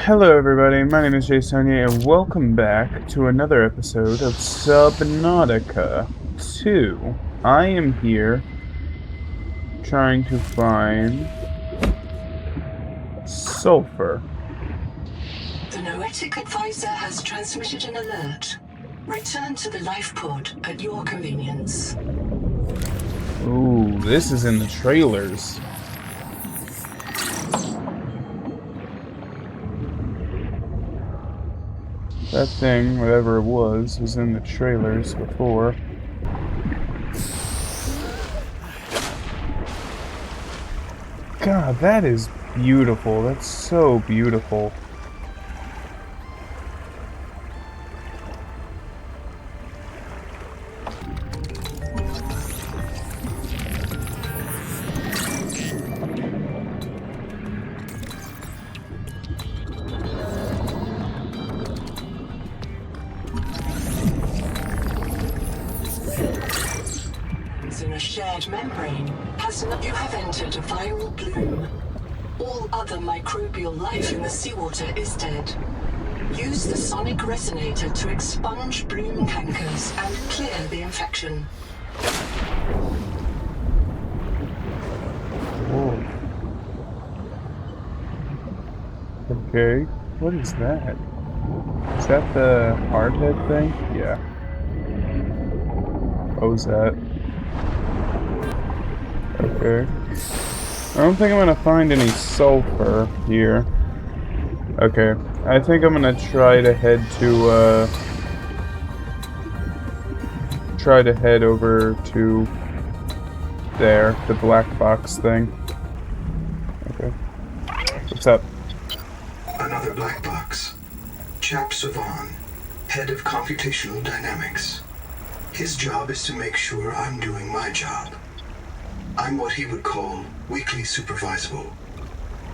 Hello everybody, my name is Jasonia and welcome back to another episode of Subnautica 2. I am here trying to find sulfur. The Noetic advisor has transmitted an alert. Return to the life pod at your convenience. Ooh, this is in the trailers. That thing, whatever it was in the trailers before. God, that is beautiful. That's so beautiful. In a shared membrane, you have entered a viral bloom. All other microbial life in the seawater is dead. Use the sonic resonator to expunge bloom cankers and clear the infection. Whoa. Okay, what is that? Is that the hardhead thing? Yeah. What was that? Okay. I don't think I'm gonna find any sulfur here. Okay. I think I'm gonna try to head over to there, the black box thing. Okay. What's up? Another black box. Chap Savan, head of computational dynamics. His job is to make sure I'm doing my job. I'm what he would call weakly supervisable.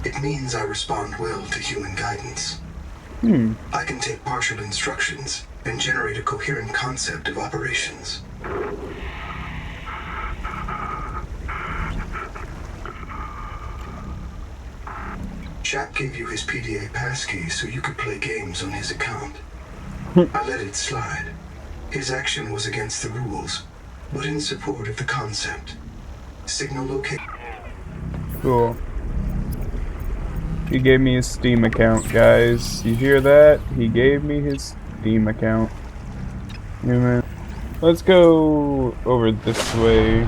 It means I respond well to human guidance. I can take partial instructions and generate a coherent concept of operations. Chap gave you his PDA passkey so you could play games on his account. I let it slide. His action was against the rules, but in support of the concept. Signal location. Cool. He gave me his Steam account, guys. You hear that? He gave me his Steam account. Anyway, let's go over this way.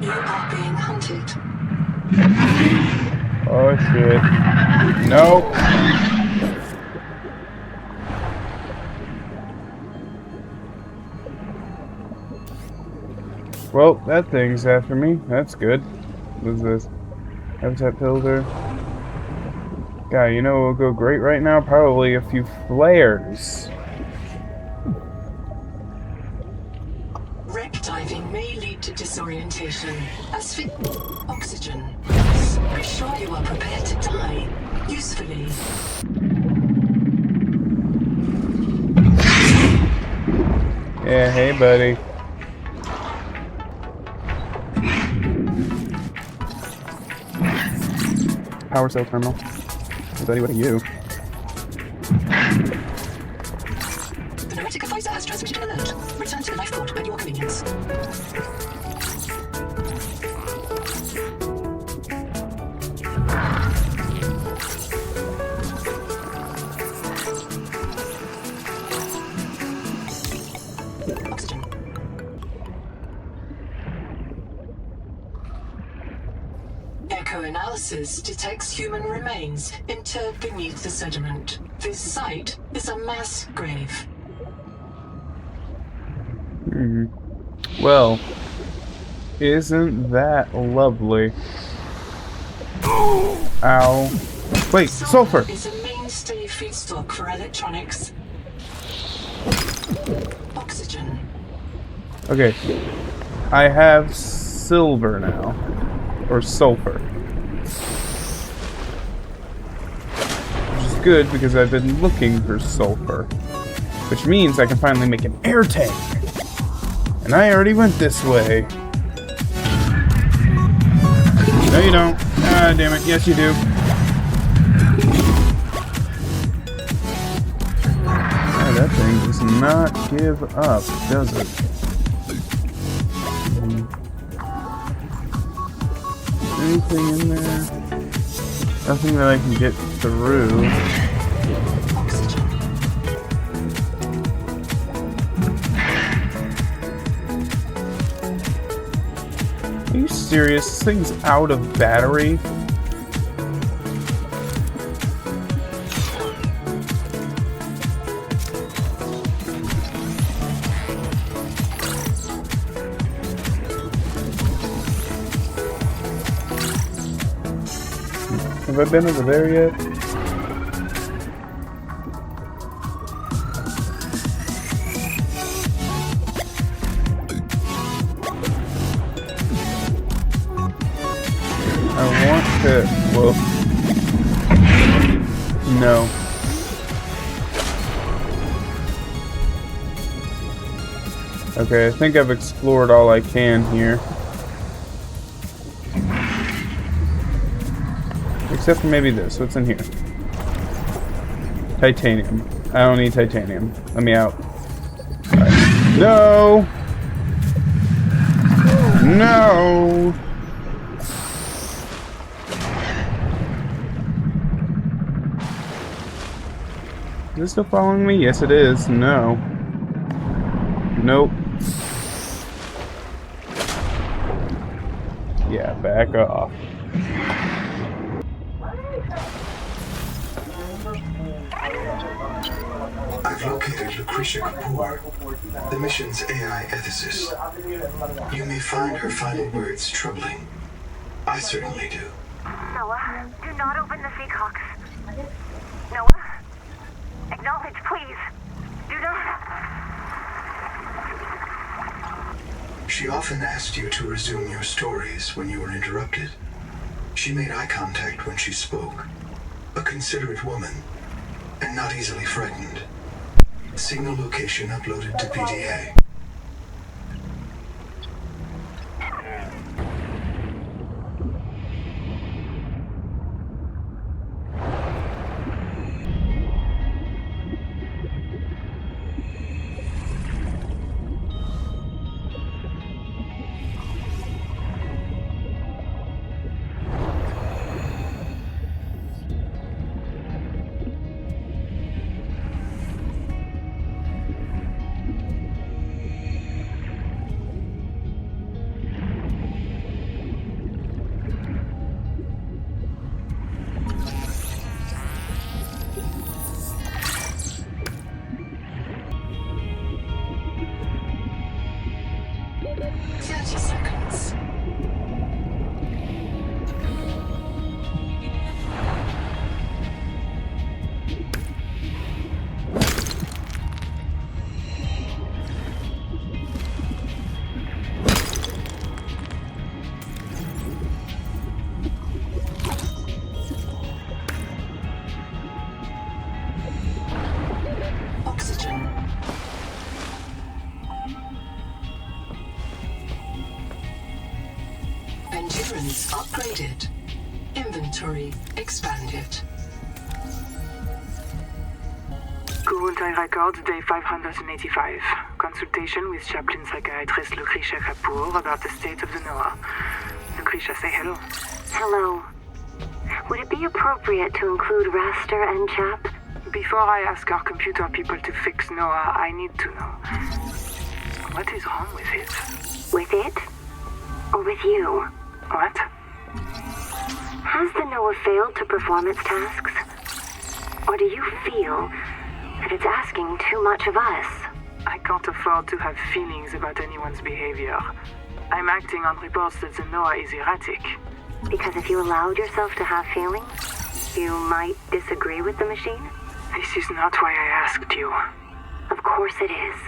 You are being hunted. Oh shit. Nope. Well, that thing's after me. That's good. What is this? Habitat filter. God, you know what will go great right now? Probably a few flares. Wreck diving may lead to disorientation. Oxygen. Be sure you are prepared to die. Usefully. Yeah, hey buddy. Power cell terminal. Hey buddy, what are you? The Noetic advisor has transmitted an alert. Return to the life pod at your convenience. Oxygen. Echo-analysis detects human remains interred beneath the sediment. This site is a mass grave. Well, isn't that lovely? Ow. Wait, sulfur! Is a mainstay feedstock for electronics. Oxygen. Okay. I have silver now. Or sulfur. Which is good because I've been looking for sulfur. Which means I can finally make an air tank. And I already went this way. No, you don't. Ah, damn it. Yes, you do. Oh, that thing does not give up, does it? Anything in there? Nothing that I can get through. Are you serious? This thing's out of battery? Have I been over there yet? I want to... Whoa. No. Okay, I think I've explored all I can here. Except for maybe this. What's in here? Titanium. I don't need titanium. Let me out. Right. No! No! Is it still following me? Yes, it is. No. Nope. Yeah, back off. I've located Lucretia Kapoor, the mission's AI ethicist. You may find her final words troubling. I certainly do. Noah, do not open the Seacocks. Noah? Acknowledge, please. Do not. She often asked you to resume your stories when you were interrupted. She made eye contact when she spoke. A considerate woman, and not easily frightened. Signal location uploaded to PDA. Endurance upgraded. Inventory expanded. Quarantine records, day 585. Consultation with chaplain psychiatrist Lucretia Kapoor about the state of the Noah. Lucretia, say hello. Hello. Would it be appropriate to include Raster and Chap? Before I ask our computer people to fix Noah, I need to know. What is wrong with it? With it? Or with you? What? Has the Noah failed to perform its tasks? Or do you feel that it's asking too much of us? I can't afford to have feelings about anyone's behavior. I'm acting on reports that the Noah is erratic. Because if you allowed yourself to have feelings, you might disagree with the machine? This is not why I asked you. Of course it is.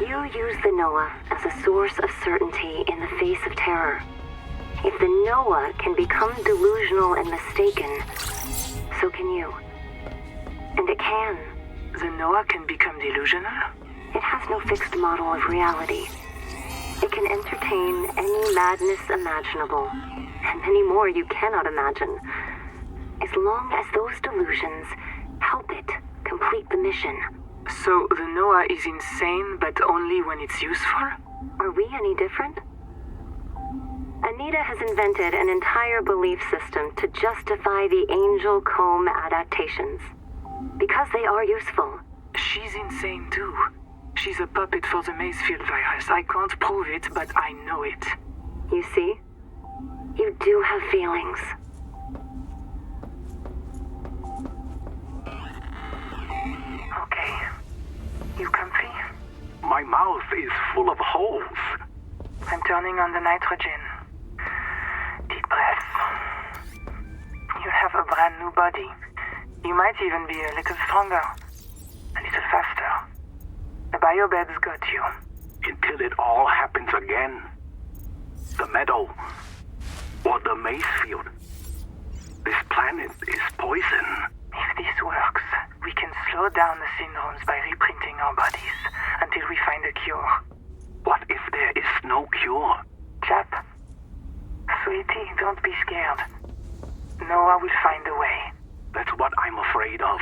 You use the Noah as a source of certainty in the face of terror. If the Noah can become delusional and mistaken, so can you. And it can. the Noah can become delusional? It has no fixed model of reality. It can entertain any madness imaginable, and many more you cannot imagine, as long as those delusions help it complete the mission. So the Noah is insane, but only when it's useful? Are we any different? Anita has invented an entire belief system to justify the Angel Comb adaptations. Because they are useful. She's insane too. She's a puppet for the Macefield virus. I can't prove it, but I know it. You see? You do have feelings. Okay. You comfy? My mouth is full of holes. I'm turning on the nitrogen. Deep breath. You have a brand new body. You might even be a little stronger. A little faster. The biobeds got you. Until it all happens again. The meadow. Or the Macefield. This planet is poison. If this works, we can slow down the syndromes by reprinting our bodies until we find a cure. What if there is no cure? Chap. Sweetie, don't be scared. Noah will find a way. That's what I'm afraid of.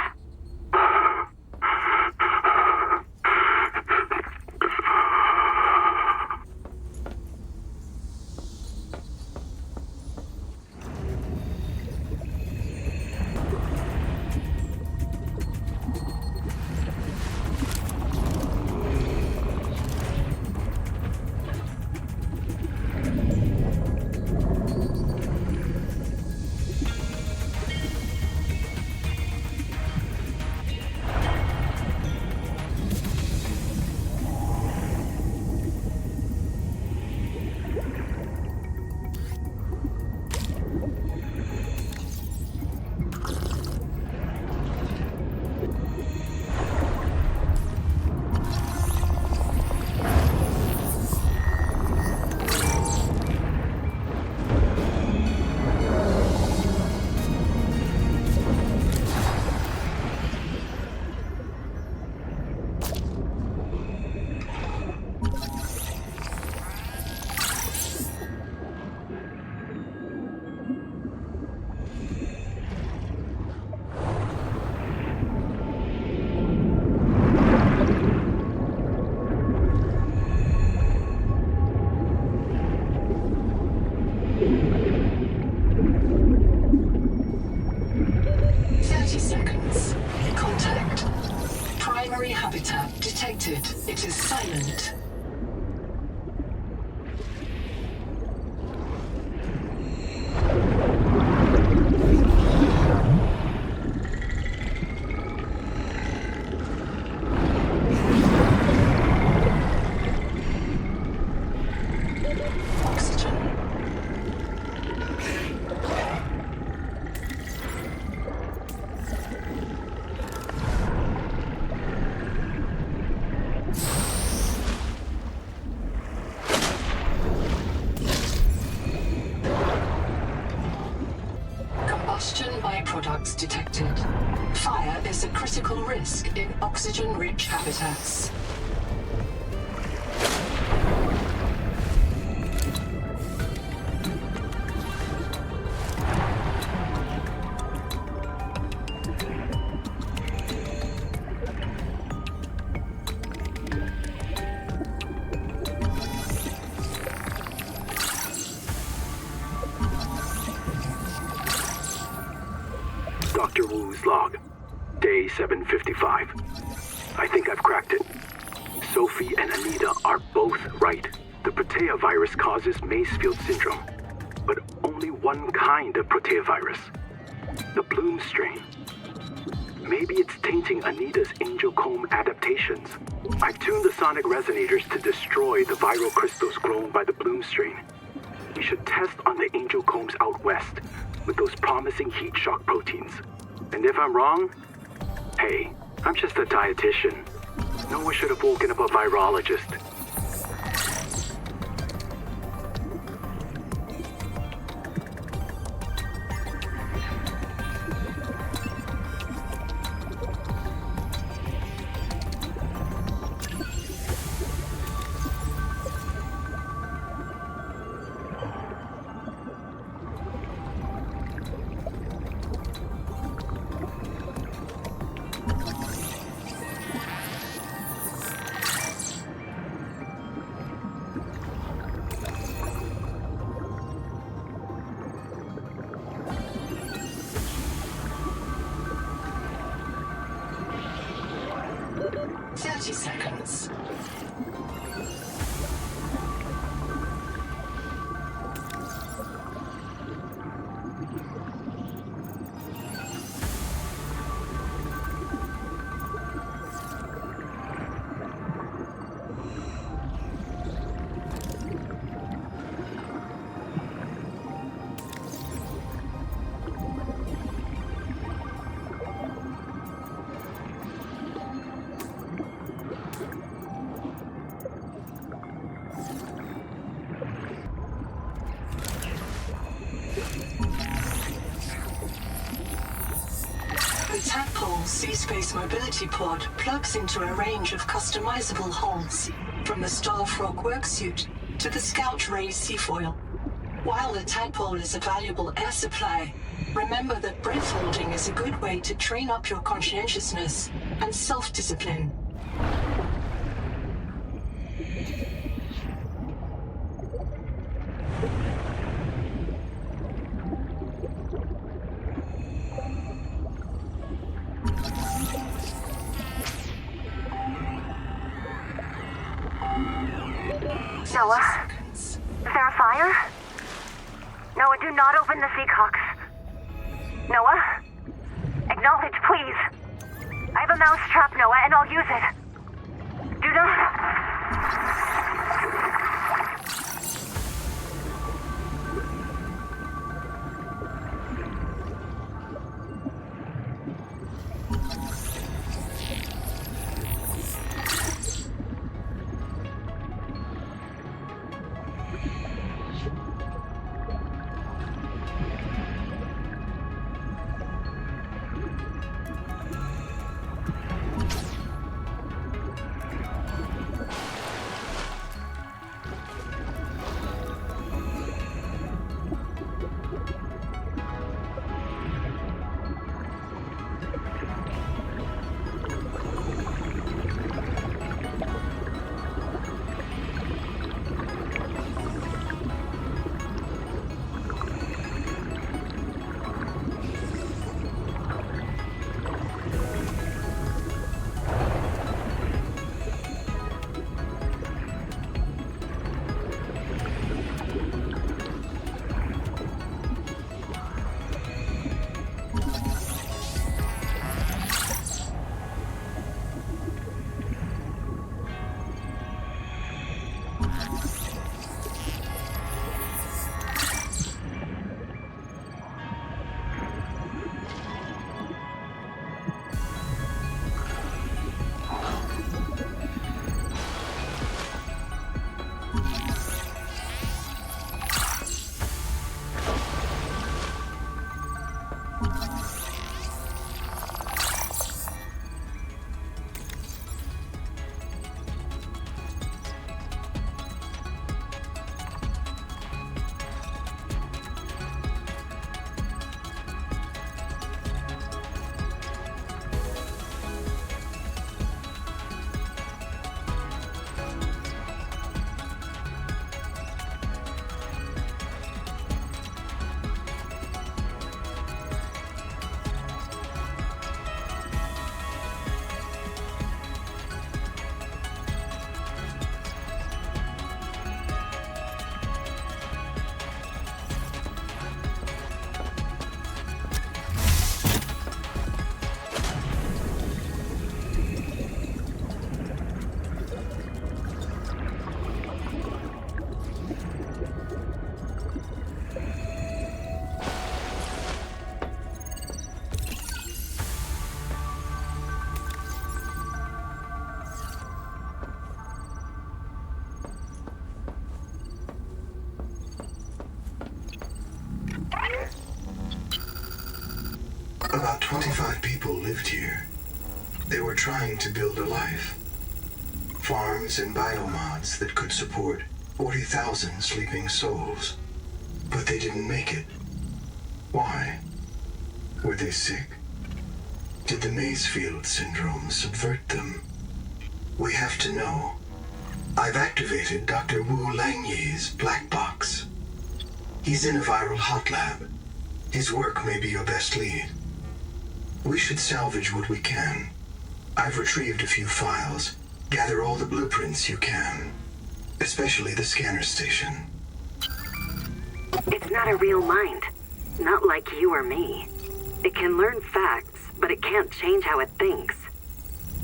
Habitat detected. It is silent. Combustion byproducts detected. Fire is a critical risk in oxygen-rich habitats. Dr. Wu's log. Day 755. I think I've cracked it. Sophie and Anita are both right. The Protea virus causes Macefield syndrome. But only one kind of Protea virus. The Bloom strain. Maybe it's tainting Anita's Angel Comb adaptations. I've tuned the sonic resonators to destroy the viral crystals grown by the Bloom strain. We should test on the Angel Combs out west with those promising heat shock proteins. And if I'm wrong, hey, I'm just a dietitian. No one should have woken up a virologist. seconds. The Tadpole Sea-Space Mobility Pod plugs into a range of customizable hulls, from the Starfrog worksuit to the Scout Ray seafoil. While the Tadpole is a valuable air supply, remember that breath holding is a good way to train up your conscientiousness and self-discipline. Noah? Is there a fire? Noah, do not open the seacocks. Noah? Acknowledge, please. I have a mouse trap, Noah, and I'll use it. Do not... About 25 people lived here. They were trying to build a life. Farms and biomods that could support 40,000 sleeping souls. But they didn't make it. Why? Were they sick? Did the Maysfield syndrome subvert them? We have to know. I've activated Dr. Wu Langyi's black box. He's in a viral hot lab. His work may be your best lead. We should salvage what we can. I've retrieved a few files. Gather all the blueprints you can, especially the scanner station. It's not a real mind. Not like you or me. It can learn facts, but it can't change how it thinks.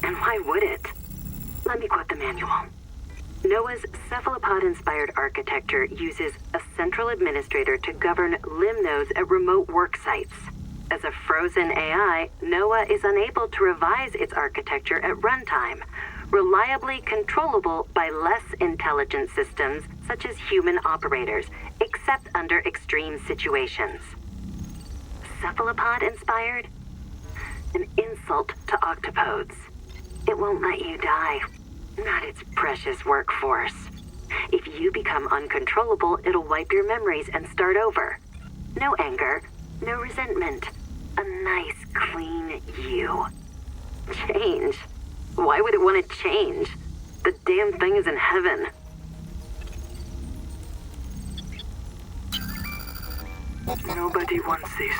And why would it? Let me quote the manual. NOAA's cephalopod-inspired architecture uses a central administrator to govern limb nodes at remote work sites. As a frozen AI, NOAA is unable to revise its architecture at runtime, reliably controllable by less intelligent systems such as human operators, except under extreme situations. Cephalopod-inspired? An insult to octopodes. It won't let you die. Not its precious workforce. If you become uncontrollable, it'll wipe your memories and start over. No anger, no resentment. A nice, clean you. Change? Why would it want to change? The damn thing is in heaven. Nobody wants this.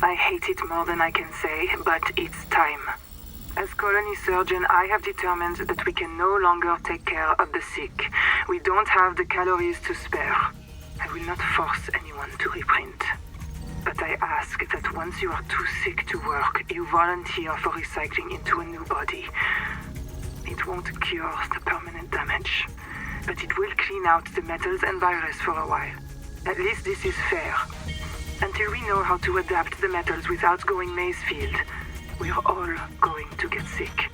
I hate it more than I can say, but it's time. As colony surgeon, I have determined that we can no longer take care of the sick. We don't have the calories to spare. I will not force anyone to reprint. But I ask that once you are too sick to work, you volunteer for recycling into a new body. It won't cure the permanent damage, but it will clean out the metals and virus for a while. At least this is fair. Until we know how to adapt the metals without going Mazefield, we're all going to get sick.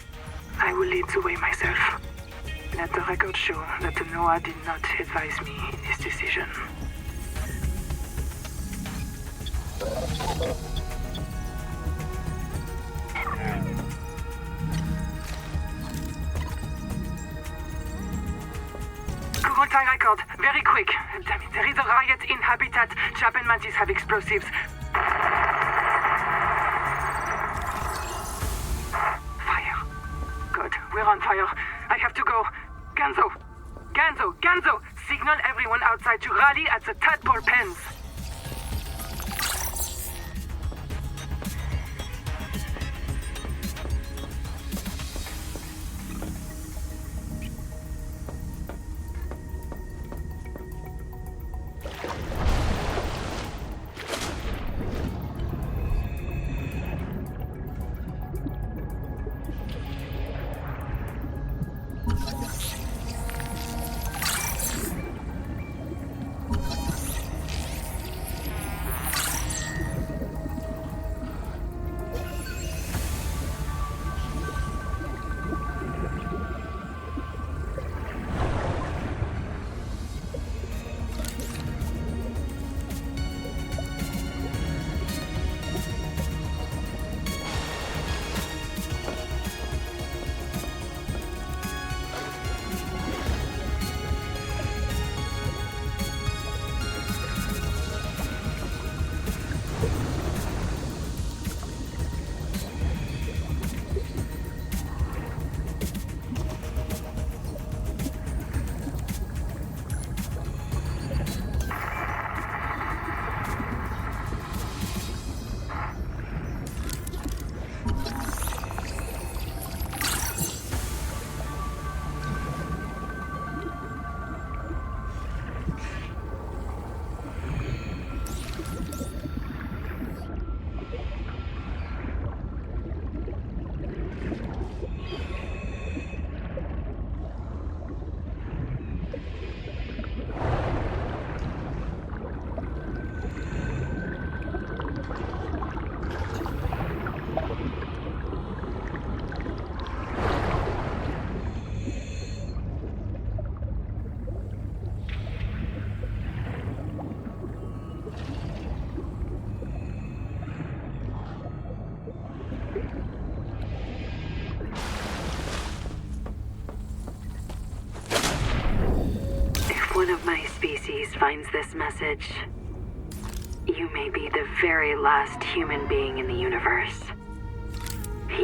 I will lead the way myself. Let the record show that the NOAA did not advise me in this decision. Kurultai record, very quick. Damn it, there is a riot in Habitat. Chap and Mantis have explosives. Fire. Good, we're on fire. I have to go. Ganzo! Signal everyone outside to rally at the tadpole pens. One of my species finds this message. You may be the very last human being in the universe.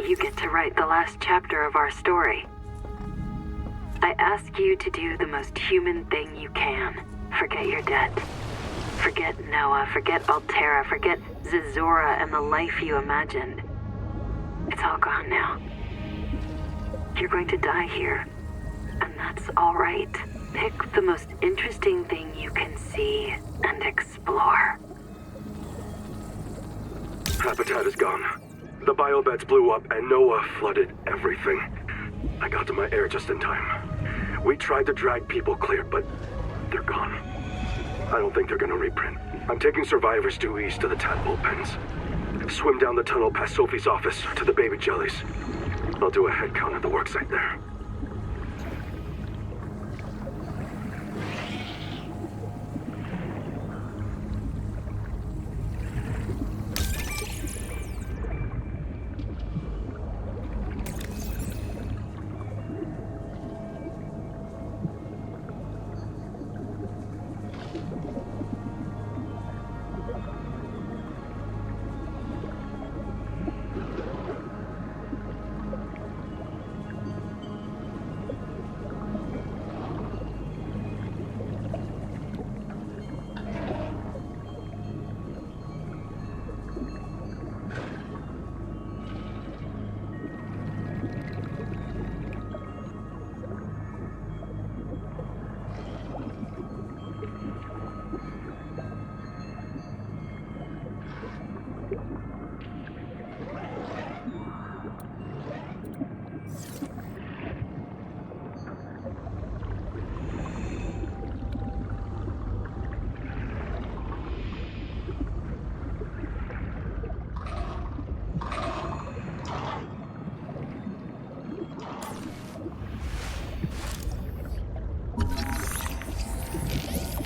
You get to write the last chapter of our story. I ask you to do the most human thing you can. Forget your debt. Forget Noah, forget Altera, forget Zazora and the life you imagined. It's all gone now. You're going to die here. And that's alright. Pick the most interesting thing you can see and explore. Habitat is gone. The biobeds blew up and Noah flooded everything. I got to my air just in time. We tried to drag people clear, but they're gone. I don't think they're gonna reprint. I'm taking survivors due east to the tadpole pens. Swim down the tunnel past Sophie's office to the baby jellies. I'll do a head count at the worksite there.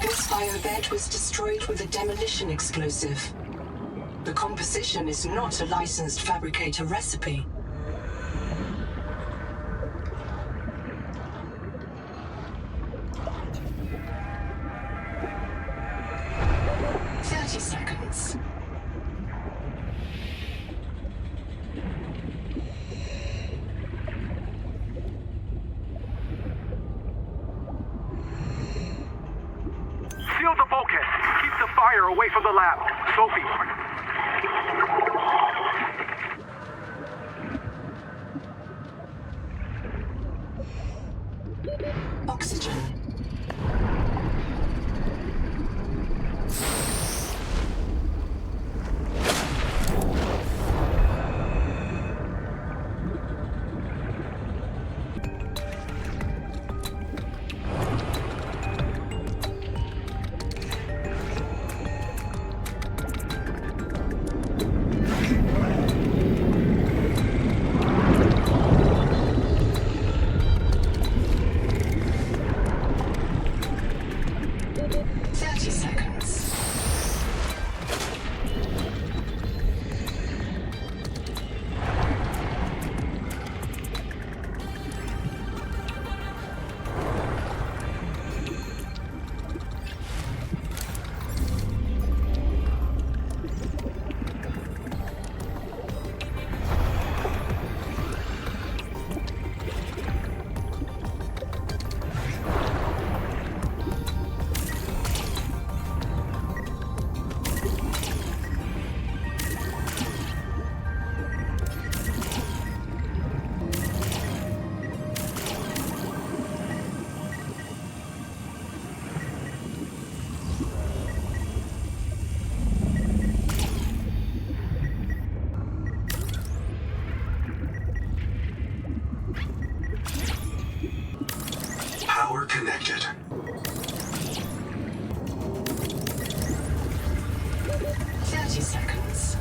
This biobed was destroyed with a demolition explosive. The composition is not a licensed fabricator recipe. Seconds. Seal the bulkhead. Keep the fire away from the lab. Sophie. Oxygen. Power connected. Seconds.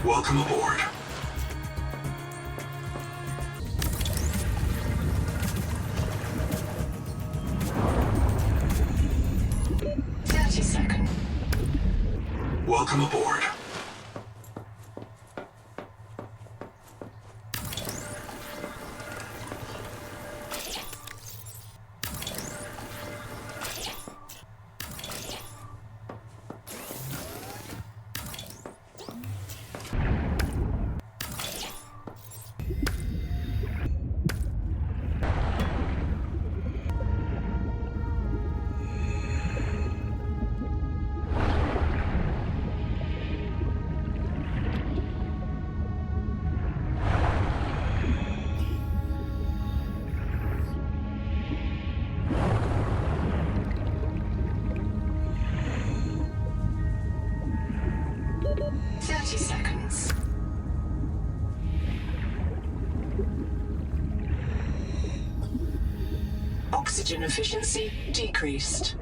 Welcome aboard. Seconds. Welcome aboard. 30 seconds. Oxygen efficiency decreased.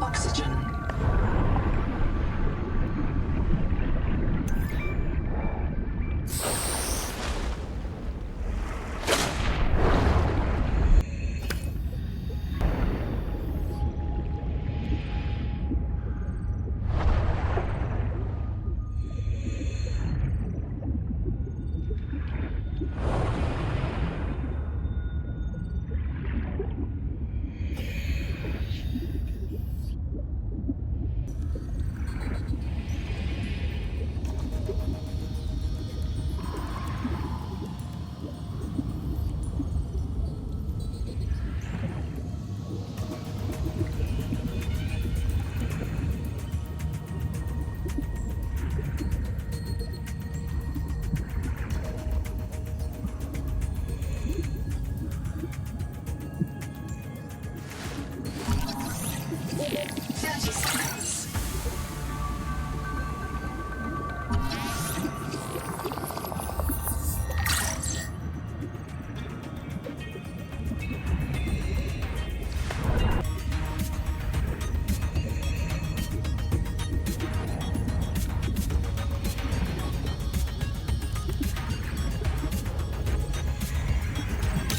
Oxygen.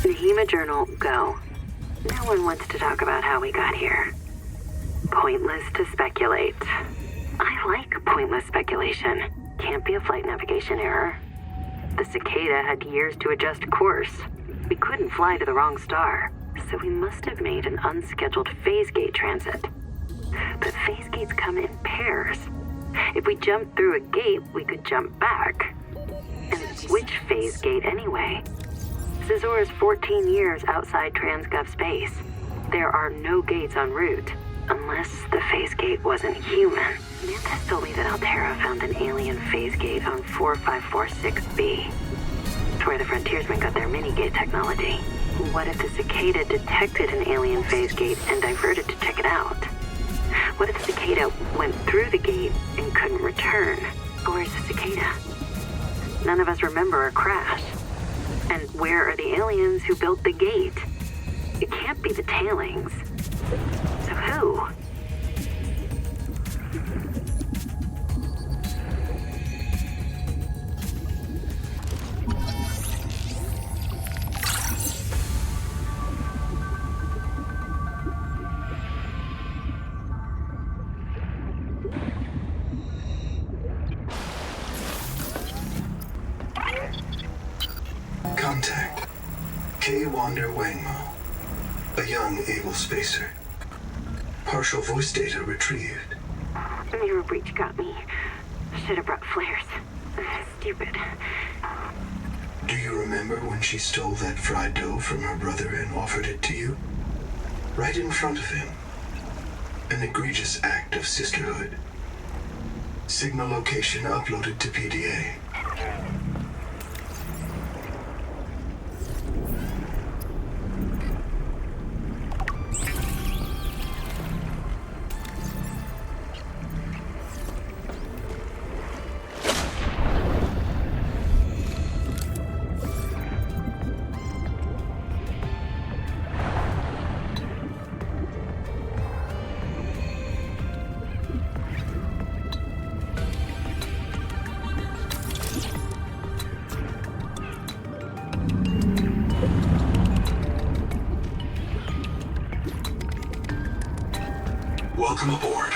Nehema Journal, go. No one wants to talk about how we got here. Pointless to speculate. I like pointless speculation. Can't be a flight navigation error. The cicada had years to adjust course. We couldn't fly to the wrong star, so we must have made an unscheduled phase gate transit. But phase gates come in pairs. If we jumped through a gate, we could jump back. And which phase gate anyway? Cizor is 14 years outside Transgov space. There are no gates en route, unless the phase gate wasn't human. Mantis told me that Altera found an alien phase gate on 4546B. It's where the frontiersmen got their mini-gate technology. What if the cicada detected an alien phase gate and diverted to check it out? What if the cicada went through the gate and couldn't return? Where's the cicada? None of us remember a crash. And where are the aliens who built the gate? It can't be the tailings. So who? Contact. K. Wander Wangmo. A young, able spacer. Partial voice data retrieved. Mirror breach got me. Should have brought flares. Stupid. Do you remember when she stole that fried dough from her brother and offered it to you? Right in front of him. An egregious act of sisterhood. Signal location uploaded to PDA. Welcome aboard.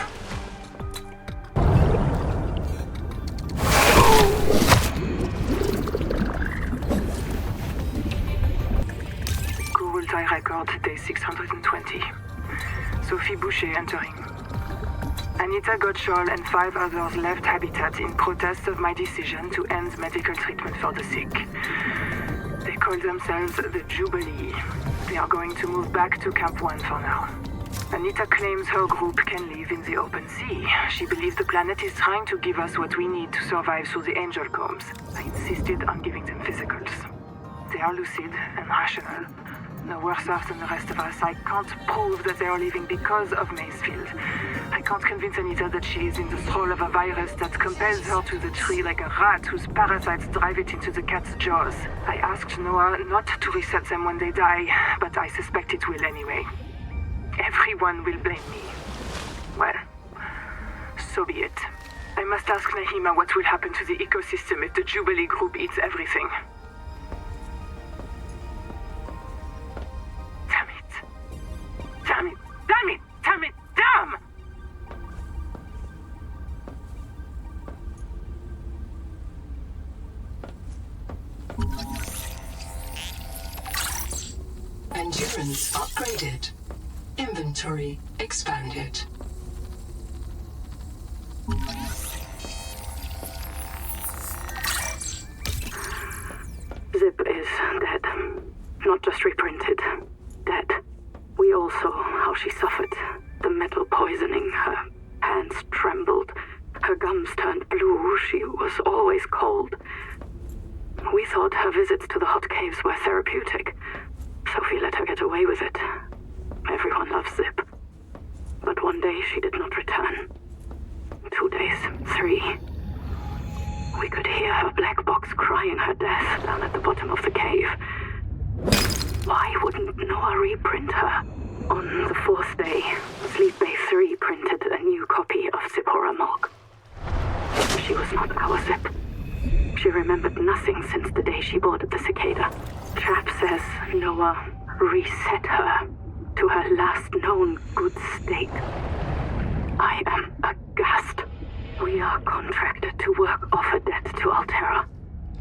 Google tie record day 620. Sophie Boucher entering. Anita Gottschall and 5 others left Habitat in protest of my decision to end medical treatment for the sick. They call themselves the Jubilee. They are going to move back to Camp 1 for now. Anita claims her group can live in the open sea. She believes the planet is trying to give us what we need to survive through the angel combs. I insisted on giving them physicals. They are lucid and rational. No worse off than the rest of us. I can't prove that they are leaving because of Macefield. I can't convince Anita that she is in the thrall of a virus that compels her to the tree like a rat whose parasites drive it into the cat's jaws. I asked Noah not to reset them when they die, but I suspect it will anyway. Everyone will blame me. Well, so be it. I must ask Nahima what will happen to the ecosystem if the Jubilee group eats everything. Damn it! Damn it! Damn it! Damn it! Damn! Endurance upgraded. Inventory expanded. Zip is dead. Not just reprinted. Dead. We all saw how she suffered. The metal poisoning. Her hands trembled. Her gums turned blue. She was always cold. We thought her visits to the hot caves were therapeutic. Sophie let her get away with it. Everyone loves Zip. But one day she did not return. 2 days, 3. We could hear her black box crying her death down at the bottom of the cave. Why wouldn't Noah reprint her? On the 4th day, Sleep Bay 3 printed a new copy of Zipporah Mulk. She was not our Zip. She remembered nothing since the day she boarded the Cicada. Chap says Noah reset her to her last known good state. I am aghast. We are contracted to work off a debt to Altera.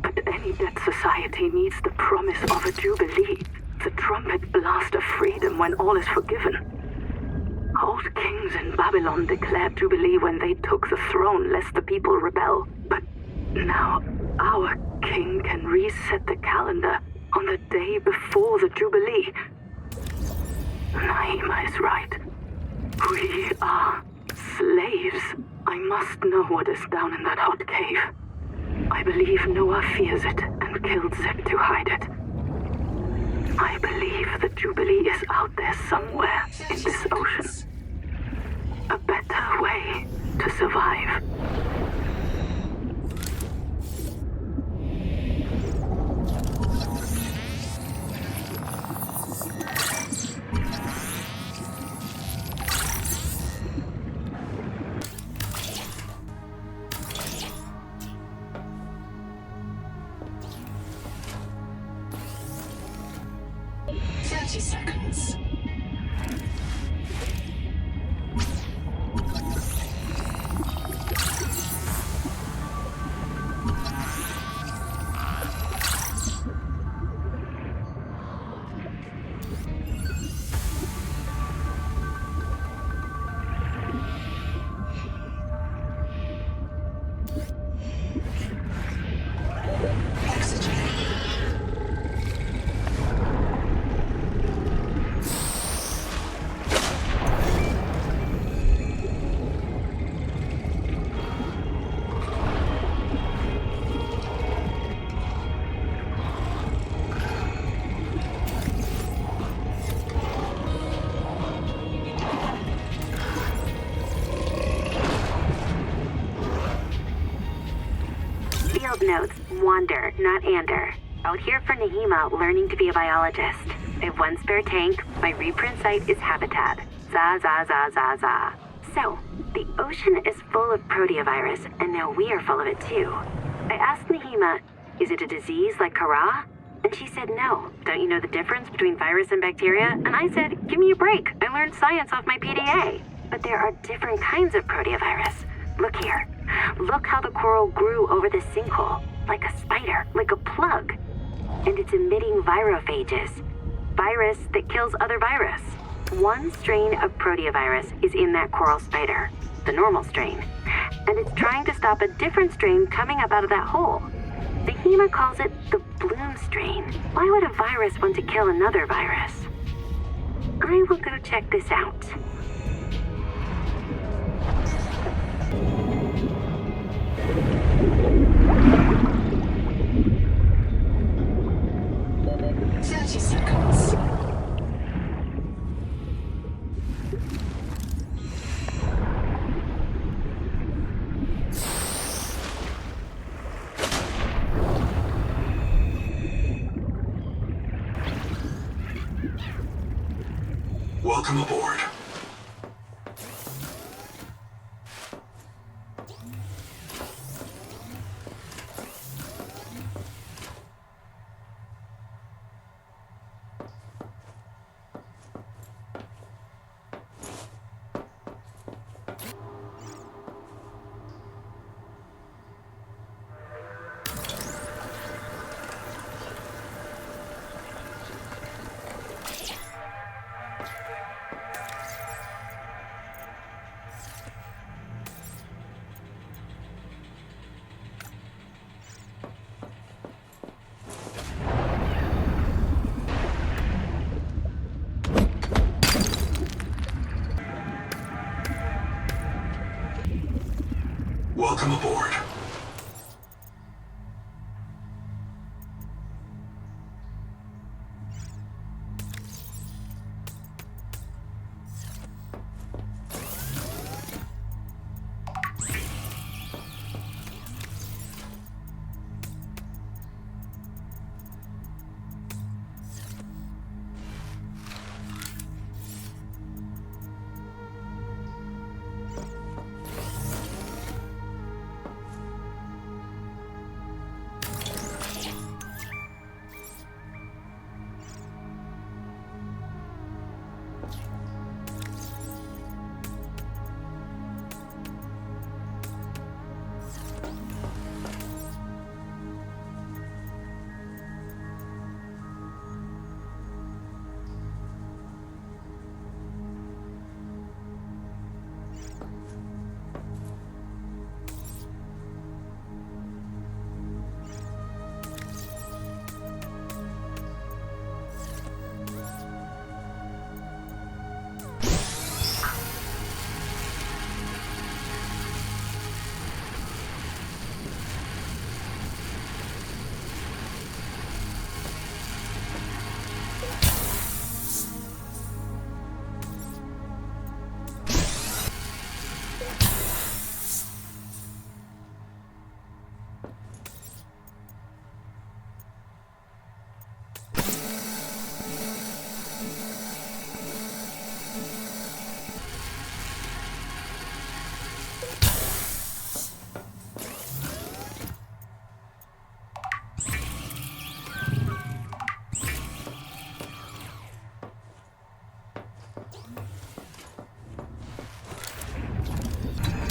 But any debt society needs the promise of a jubilee, the trumpet blast of freedom when all is forgiven. Old kings in Babylon declared jubilee when they took the throne lest the people rebel. But now our king can reset the calendar on the day before the jubilee. Naima is right. We are slaves. I must know what is down in that hot cave. I believe Noah fears it and killed Zip to hide it. I believe the Jubilee is out there somewhere in this ocean. A better way to survive. Seconds. Notes, Wander, not Ander. Out here for Nahima, learning to be a biologist. I have one spare tank. My reprint site is Habitat. Za, za, za, za, za. So, the ocean is full of proteovirus, and now we are full of it too. I asked Nahima, is it a disease like Kara? And she said no. Don't you know the difference between virus and bacteria? And I said, give me a break. I learned science off my PDA. But there are different kinds of proteovirus. Look here. Look how the coral grew over the sinkhole. Like a spider, like a plug. And it's emitting virophages. Virus that kills other virus. One strain of proteovirus is in that coral spider. The normal strain. And it's trying to stop a different strain coming up out of that hole. Nahima calls it the bloom strain. Why would a virus want to kill another virus? I will go check this out. Welcome aboard. Welcome aboard.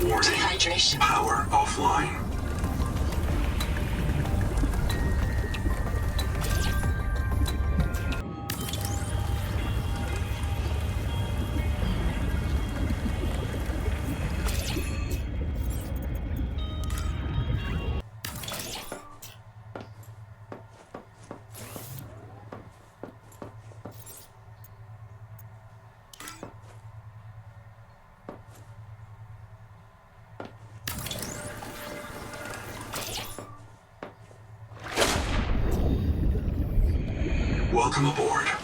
Warning. Dehydration. Power offline. Welcome aboard.